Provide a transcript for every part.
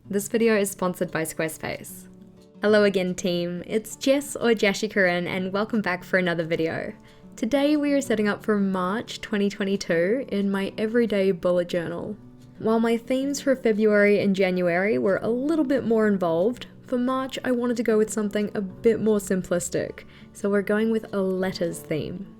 This video is sponsored by Squarespace. Hello again team, it's Jess or JashiiCorrin and welcome back for another video. Today we are setting up for March 2022 in my everyday bullet journal. While my themes for February and January were a little bit more involved, for March I wanted to go with something a bit more simplistic, so we're going with a letters theme.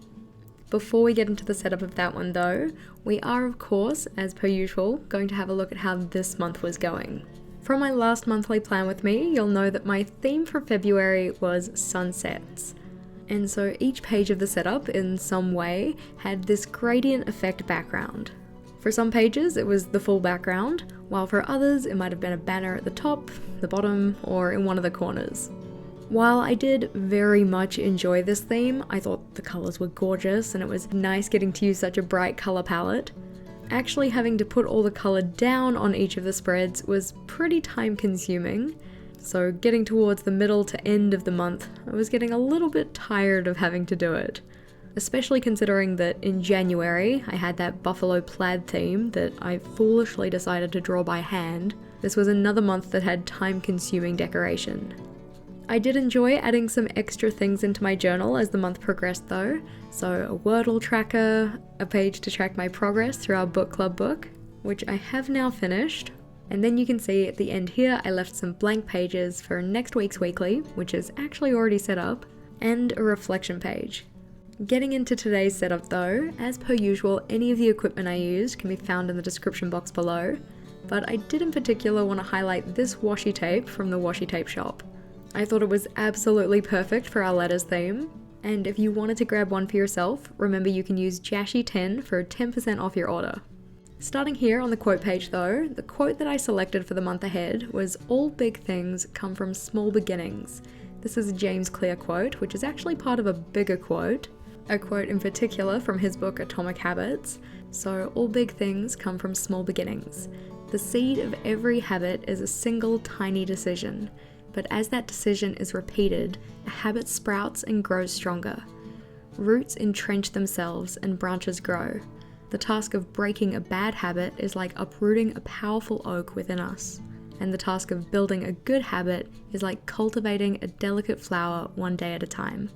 Before we get into the setup of that one though, we are of course, as per usual, going to have a look at how this month was going. From my last monthly plan with me, you'll know that my theme for February was sunsets. And so each page of the setup in some way had this gradient effect background. For some pages it was the full background, while for others it might have been a banner at the top, the bottom, or in one of the corners. While I did very much enjoy this theme, I thought the colours were gorgeous and it was nice getting to use such a bright colour palette. Actually having to put all the colour down on each of the spreads was pretty time consuming, so getting towards the middle to end of the month, I was getting a little bit tired of having to do it. Especially considering that in January I had that buffalo plaid theme that I foolishly decided to draw by hand. This was another month that had time consuming decoration. I did enjoy adding some extra things into my journal as the month progressed though, so a Wordle tracker, a page to track my progress through our book club book, which I have now finished, and then you can see at the end here I left some blank pages for next week's weekly, which is actually already set up, and a reflection page. Getting into today's setup though, as per usual any of the equipment I used can be found in the description box below, but I did in particular want to highlight this washi tape from the washi tape shop. I thought it was absolutely perfect for our letters theme, and if you wanted to grab one for yourself, remember you can use Jashii10 for 10% off your order. Starting here on the quote page though, the quote that I selected for the month ahead was "All big things come from small beginnings." This is a James Clear quote, which is actually part of a bigger quote, a quote in particular from his book Atomic Habits. So all big things come from small beginnings. The seed of every habit is a single tiny decision. But as that decision is repeated, a habit sprouts and grows stronger. Roots entrench themselves and branches grow. The task of breaking a bad habit is like uprooting a powerful oak within us. And the task of building a good habit is like cultivating a delicate flower one day at a time.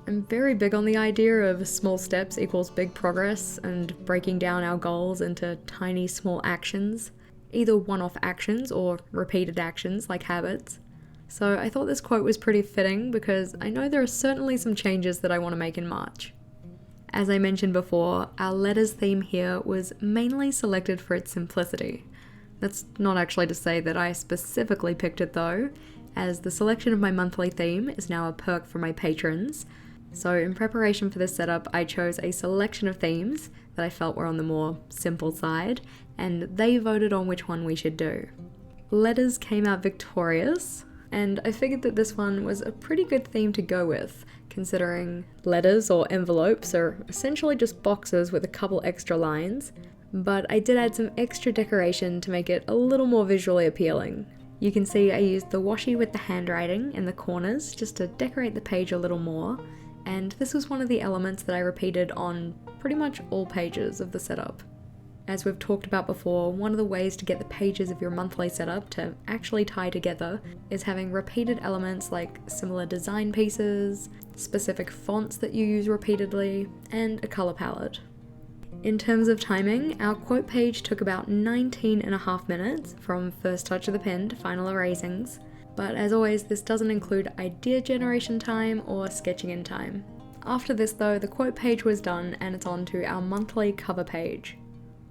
I'm very big on the idea of small steps equals big progress and breaking down our goals into tiny small actions, either one-off actions or repeated actions like habits. So I thought this quote was pretty fitting because I know there are certainly some changes that I want to make in March. As I mentioned before, our letters theme here was mainly selected for its simplicity. That's not actually to say that I specifically picked it though, as the selection of my monthly theme is now a perk for my patrons. So in preparation for this setup, I chose a selection of themes that I felt were on the more simple side, and they voted on which one we should do. Letters came out victorious, and I figured that this one was a pretty good theme to go with, considering letters or envelopes are essentially just boxes with a couple extra lines, but I did add some extra decoration to make it a little more visually appealing. You can see I used the washi with the handwriting in the corners just to decorate the page a little more, and this was one of the elements that I repeated on pretty much all pages of the setup. As we've talked about before, one of the ways to get the pages of your monthly setup to actually tie together is having repeated elements like similar design pieces, specific fonts that you use repeatedly, and a colour palette. In terms of timing, our quote page took about 19.5 minutes from first touch of the pen to final erasings, but as always this doesn't include idea generation time or sketching in time. After this though, the quote page was done and it's on to our monthly cover page.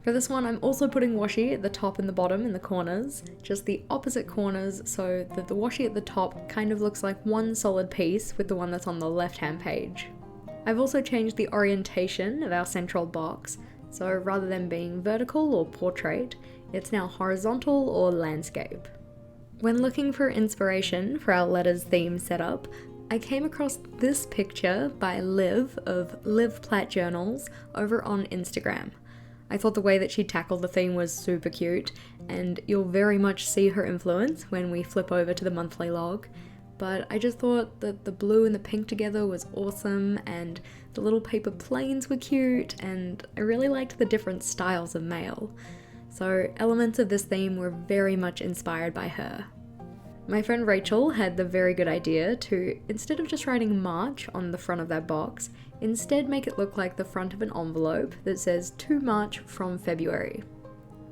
For this one, I'm also putting washi at the top and the bottom in the corners, just the opposite corners so that the washi at the top kind of looks like one solid piece with the one that's on the left-hand page. I've also changed the orientation of our central box, so rather than being vertical or portrait, it's now horizontal or landscape. When looking for inspiration for our letters theme setup, I came across this picture by Liv of Liv Platt Journals over on Instagram. I thought the way that she tackled the theme was super cute, and you'll very much see her influence when we flip over to the monthly log, but I just thought that the blue and the pink together was awesome, and the little paper planes were cute, and I really liked the different styles of mail. so elements of this theme were very much inspired by her. My friend Rachel had the very good idea to, instead of just writing March on the front of that box, instead make it look like the front of an envelope that says to March from February.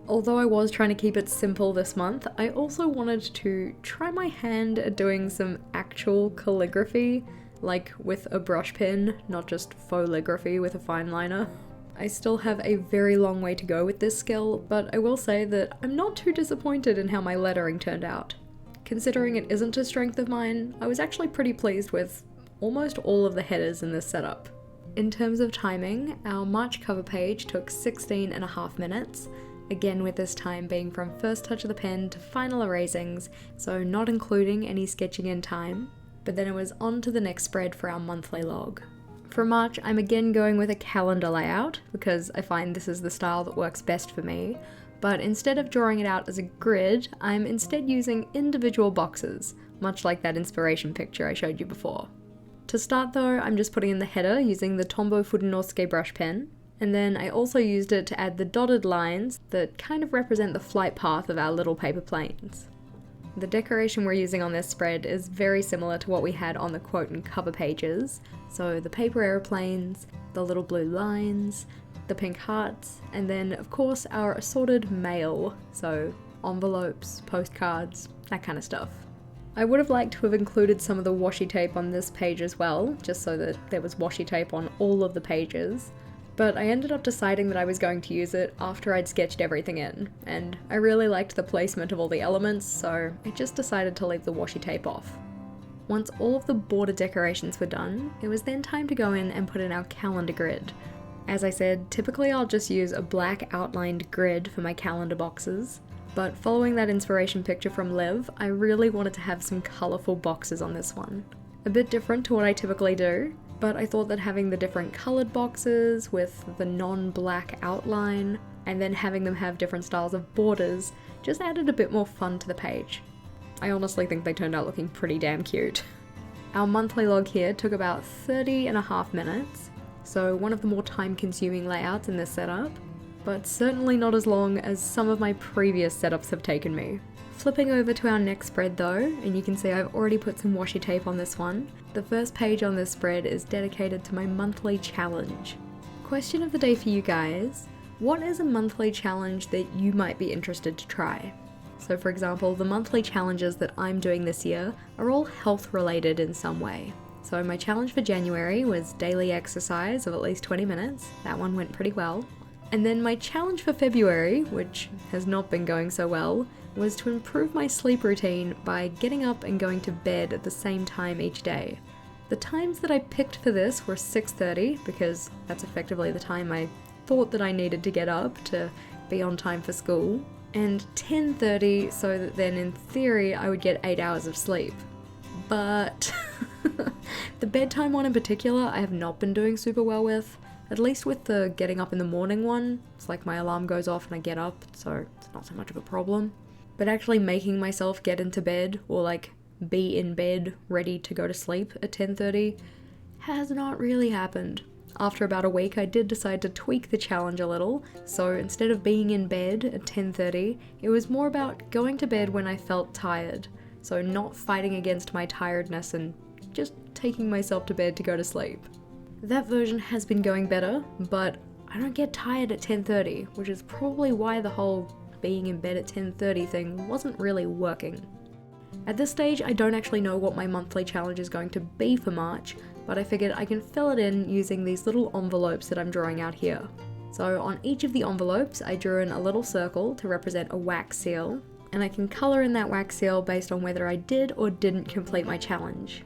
Although I was trying to keep it simple this month, I also wanted to try my hand at doing some actual calligraphy, like with a brush pen, not just faux-ligraphy with a fine liner. I still have a very long way to go with this skill, but I will say that I'm not too disappointed in how my lettering turned out. Considering it isn't a strength of mine, I was actually pretty pleased with almost all of the headers in this setup. In terms of timing, our March cover page took 16.5 minutes, again with this time being from first touch of the pen to final erasings, so not including any sketching in time, but then it was on to the next spread for our monthly log. For March, I'm again going with a calendar layout, because I find this is the style that works best for me, but instead of drawing it out as a grid, I'm instead using individual boxes, much like that inspiration picture I showed you before. To start though, I'm just putting in the header using the Tombow Furunosuke brush pen, and then I also used it to add the dotted lines that kind of represent the flight path of our little paper planes. The decoration we're using on this spread is very similar to what we had on the quote and cover pages, so the paper aeroplanes, the little blue lines, the pink hearts, and then of course our assorted mail, so envelopes, postcards, that kind of stuff. I would have liked to have included some of the washi tape on this page as well, just so that there was washi tape on all of the pages, but I ended up deciding that I was going to use it after I'd sketched everything in, and I really liked the placement of all the elements, so I just decided to leave the washi tape off. Once all of the border decorations were done, it was then time to go in and put in our calendar grid. As I said, typically I'll just use a black outlined grid for my calendar boxes, but following that inspiration picture from Liv, I really wanted to have some colourful boxes on this one. A bit different to what I typically do, but I thought that having the different coloured boxes with the non-black outline, and then having them have different styles of borders, just added a bit more fun to the page. I honestly think they turned out looking pretty damn cute. Our monthly log here took about 30.5 minutes, so one of the more time-consuming layouts in this setup, but certainly not as long as some of my previous setups have taken me. Flipping over to our next spread though, and you can see I've already put some washi tape on this one, the first page on this spread is dedicated to my monthly challenge. Question of the day for you guys, what is a monthly challenge that you might be interested to try? So for example, the monthly challenges that I'm doing this year are all health related in some way. So my challenge for January was daily exercise of at least 20 minutes, that one went pretty well. And then my challenge for February, which has not been going so well, was to improve my sleep routine by getting up and going to bed at the same time each day. The times that I picked for this were 6:30, because that's effectively the time I thought that I needed to get up to be on time for school, and 10:30 so that then in theory I would get 8 hours of sleep. But the bedtime one in particular I have not been doing super well with. At least with the getting up in the morning one, it's like my alarm goes off and I get up, so it's not so much of a problem. But actually making myself get into bed, or like be in bed ready to go to sleep at 10:30, has not really happened. After about a week I did decide to tweak the challenge a little, so instead of being in bed at 10:30, it was more about going to bed when I felt tired. So not fighting against my tiredness and just taking myself to bed to go to sleep. That version has been going better, but I don't get tired at 10:30, which is probably why the whole being in bed at 10:30 thing wasn't really working. At this stage, I don't actually know what my monthly challenge is going to be for March, but I figured I can fill it in using these little envelopes that I'm drawing out here. So on each of the envelopes, I drew in a little circle to represent a wax seal, and I can colour in that wax seal based on whether I did or didn't complete my challenge.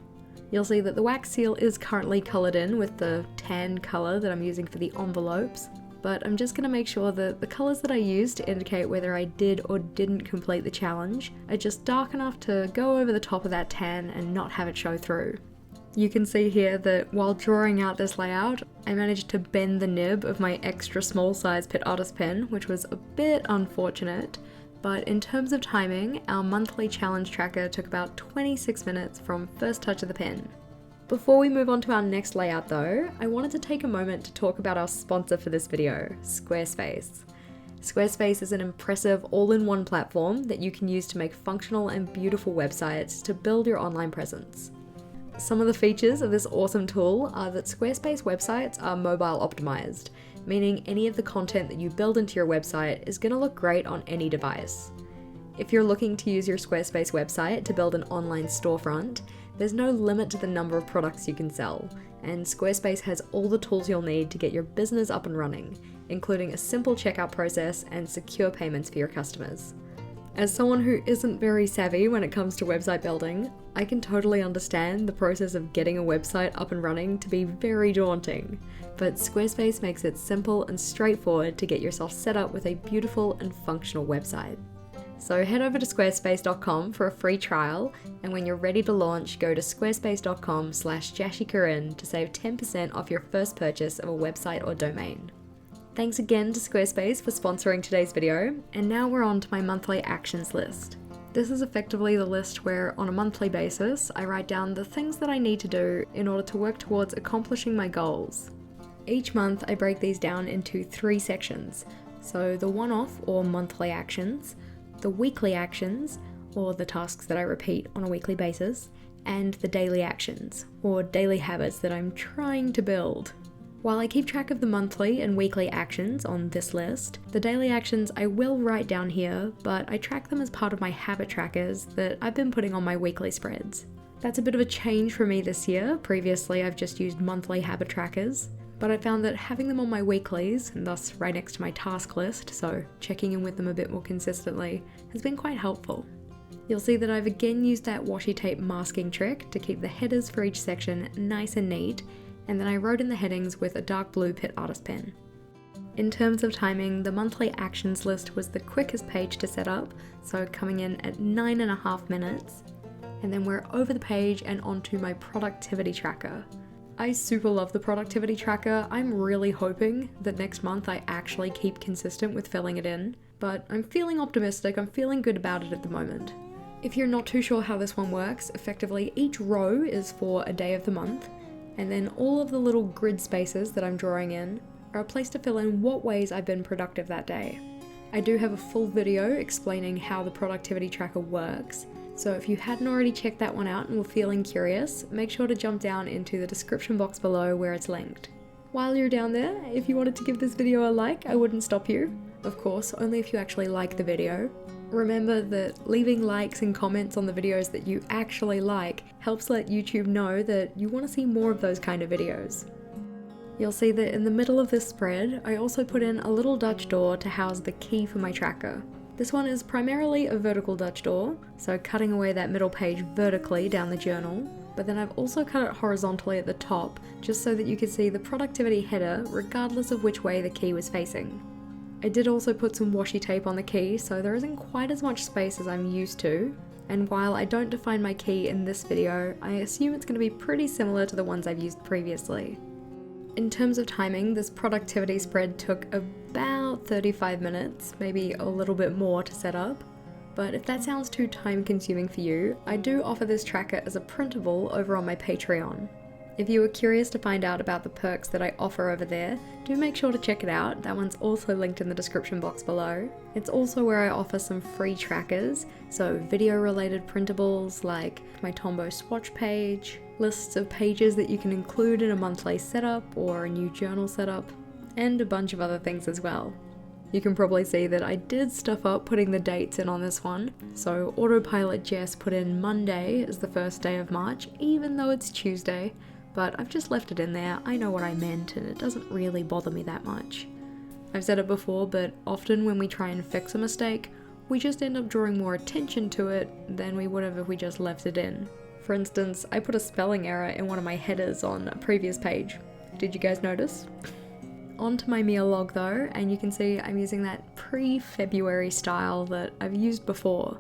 You'll see that the wax seal is currently coloured in with the tan colour that I'm using for the envelopes, but I'm just going to make sure that the colours that I use to indicate whether I did or didn't complete the challenge are just dark enough to go over the top of that tan and not have it show through. You can see here that while drawing out this layout, I managed to bend the nib of my extra small size Pitt Artist pen, which was a bit unfortunate. But in terms of timing, our monthly challenge tracker took about 26 minutes from first touch of the pen. Before we move on to our next layout though, I wanted to take a moment to talk about our sponsor for this video, Squarespace. Squarespace is an impressive all-in-one platform that you can use to make functional and beautiful websites to build your online presence. Some of the features of this awesome tool are that Squarespace websites are mobile optimized, meaning any of the content that you build into your website is going to look great on any device. If you're looking to use your Squarespace website to build an online storefront, there's no limit to the number of products you can sell, and Squarespace has all the tools you'll need to get your business up and running, including a simple checkout process and secure payments for your customers. As someone who isn't very savvy when it comes to website building, I can totally understand the process of getting a website up and running to be very daunting, but Squarespace makes it simple and straightforward to get yourself set up with a beautiful and functional website. So head over to squarespace.com for a free trial, and when you're ready to launch, go to squarespace.com/JashiiCorrin to save 10% off your first purchase of a website or domain. Thanks again to Squarespace for sponsoring today's video, and now we're on to my monthly actions list. This is effectively the list where, on a monthly basis, I write down the things that I need to do in order to work towards accomplishing my goals. Each month I break these down into 3 sections, so the one-off or monthly actions, the weekly actions, or the tasks that I repeat on a weekly basis, and the daily actions, or daily habits that I'm trying to build. While I keep track of the monthly and weekly actions on this list, the daily actions I will write down here, but I track them as part of my habit trackers that I've been putting on my weekly spreads. That's a bit of a change for me this year. Previously I've just used monthly habit trackers, but I found that having them on my weeklies, and thus right next to my task list, so checking in with them a bit more consistently, has been quite helpful. You'll see that I've again used that washi tape masking trick to keep the headers for each section nice and neat, and then I wrote in the headings with a dark blue Pitt Artist pen. In terms of timing, the monthly actions list was the quickest page to set up, so coming in at 9.5 minutes, and then we're over the page and onto my productivity tracker. I super love the productivity tracker. I'm really hoping that next month I actually keep consistent with filling it in, but I'm feeling optimistic, I'm feeling good about it at the moment. If you're not too sure how this one works, effectively each row is for a day of the month, and then all of the little grid spaces that I'm drawing in are a place to fill in what ways I've been productive that day. I do have a full video explaining how the productivity tracker works, so if you hadn't already checked that one out and were feeling curious, make sure to jump down into the description box below where it's linked. While you're down there, if you wanted to give this video a like, I wouldn't stop you. Of course, only if you actually like the video. Remember that leaving likes and comments on the videos that you actually like helps let YouTube know that you want to see more of those kind of videos. You'll see that in the middle of this spread, I also put in a little Dutch door to house the key for my tracker. This one is primarily a vertical Dutch door, so cutting away that middle page vertically down the journal, but then I've also cut it horizontally at the top, just so that you could see the productivity header regardless of which way the key was facing. I did also put some washi tape on the key, so there isn't quite as much space as I'm used to, and while I don't define my key in this video, I assume it's going to be pretty similar to the ones I've used previously. In terms of timing, this productivity spread took about 35 minutes, maybe a little bit more to set up, but if that sounds too time consuming for you, I do offer this tracker as a printable over on my Patreon. If you were curious to find out about the perks that I offer over there, do make sure to check it out. That one's also linked in the description box below. It's also where I offer some free trackers, so video related printables like my Tombow swatch page, lists of pages that you can include in a monthly setup or a new journal setup, and a bunch of other things as well. You can probably see that I did stuff up putting the dates in on this one, so Autopilot Jess put in Monday as the first day of March, even though it's Tuesday. But I've just left it in there. I know what I meant and it doesn't really bother me that much. I've said it before, but often when we try and fix a mistake, we just end up drawing more attention to it than we would have if we just left it in. For instance, I put a spelling error in one of my headers on a previous page. Did you guys notice? Onto my meal log though, and you can see I'm using that pre-February style that I've used before.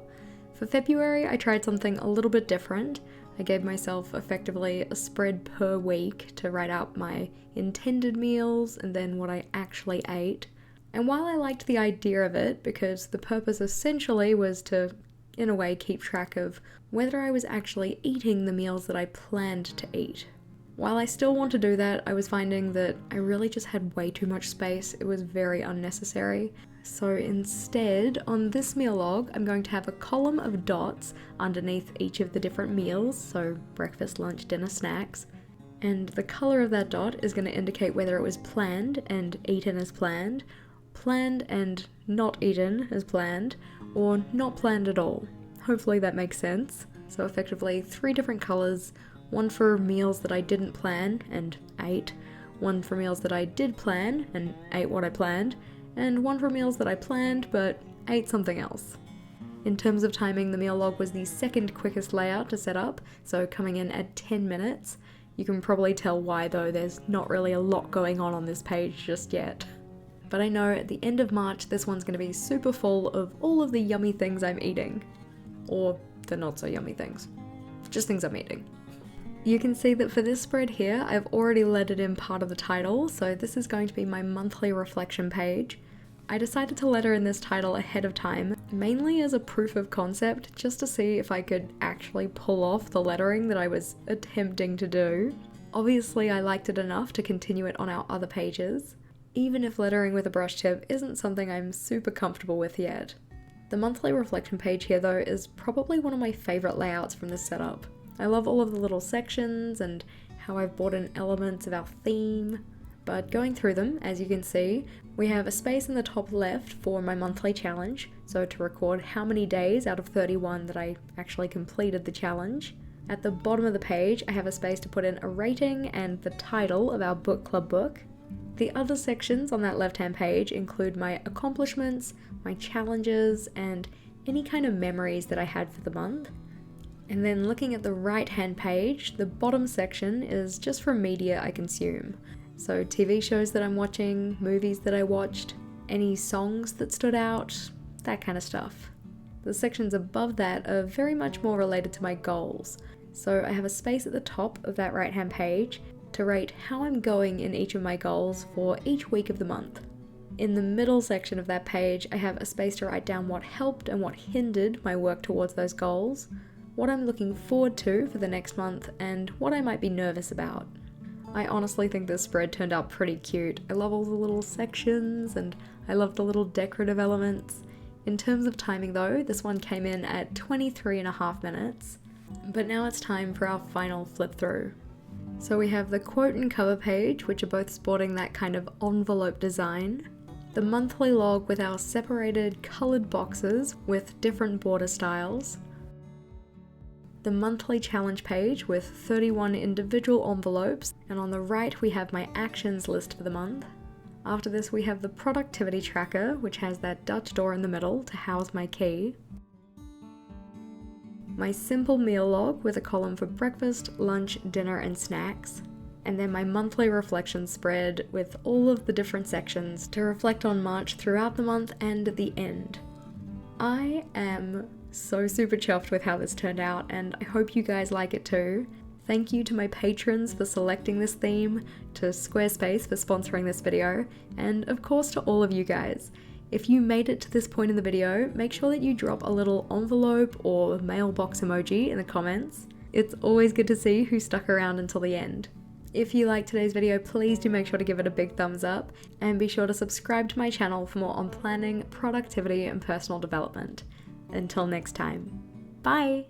For February, I tried something a little bit different. I gave myself effectively a spread per week to write out my intended meals and then what I actually ate. And while I liked the idea of it, because the purpose essentially was to, in a way, keep track of whether I was actually eating the meals that I planned to eat, While I still want to do that, I was finding that I really just had way too much space. It was very unnecessary. So instead, on this meal log, I'm going to have a column of dots underneath each of the different meals, so breakfast, lunch, dinner, snacks. And the color of that dot is going to indicate whether it was planned and eaten as planned, planned and not eaten as planned, or not planned at all. Hopefully that makes sense. So effectively 3 different colors, one for meals that I didn't plan and ate, one for meals that I did plan and ate what I planned, and one for meals that I planned but ate something else. In terms of timing, the meal log was the second quickest layout to set up, so coming in at 10 minutes. You can probably tell why though, there's not really a lot going on this page just yet. But I know at the end of March this one's going to be super full of all of the yummy things I'm eating. Or the not so yummy things. Just things I'm eating. You can see that for this spread here, I've already lettered in part of the title, so this is going to be my monthly reflection page. I decided to letter in this title ahead of time, mainly as a proof of concept, just to see if I could actually pull off the lettering that I was attempting to do. Obviously I liked it enough to continue it on our other pages, even if lettering with a brush tip isn't something I'm super comfortable with yet. The monthly reflection page here though is probably one of my favourite layouts from this setup. I love all of the little sections and how I've brought in elements of our theme. But going through them, as you can see, we have a space in the top left for my monthly challenge, so to record how many days out of 31 that I actually completed the challenge. At the bottom of the page, I have a space to put in a rating and the title of our book club book. The other sections on that left-hand page include my accomplishments, my challenges, and any kind of memories that I had for the month. And then looking at the right-hand page, the bottom section is just for media I consume. So TV shows that I'm watching, movies that I watched, any songs that stood out, that kind of stuff. The sections above that are very much more related to my goals. So I have a space at the top of that right-hand page to rate how I'm going in each of my goals for each week of the month. In the middle section of that page, I have a space to write down what helped and what hindered my work towards those goals, what I'm looking forward to for the next month, and what I might be nervous about. I honestly think this spread turned out pretty cute. I love all the little sections and I love the little decorative elements. In terms of timing though, this one came in at 23.5 minutes. But now it's time for our final flip through. So we have the quote and cover page, which are both sporting that kind of envelope design. The monthly log with our separated coloured boxes with different border styles. The monthly challenge page with 31 individual envelopes, and on the right we have my actions list for the month. After this we have the productivity tracker, which has that Dutch door in the middle to house my key. My simple meal log with a column for breakfast, lunch, dinner and snacks. And then my monthly reflection spread with all of the different sections to reflect on March throughout the month and at the end. I am so super chuffed with how this turned out, and I hope you guys like it too. Thank you to my patrons for selecting this theme, to Squarespace for sponsoring this video, and of course to all of you guys. If you made it to this point in the video, make sure that you drop a little envelope or mailbox emoji in the comments. It's always good to see who stuck around until the end. If you liked today's video, please do make sure to give it a big thumbs up, and be sure to subscribe to my channel for more on planning, productivity and personal development. Until next time, bye!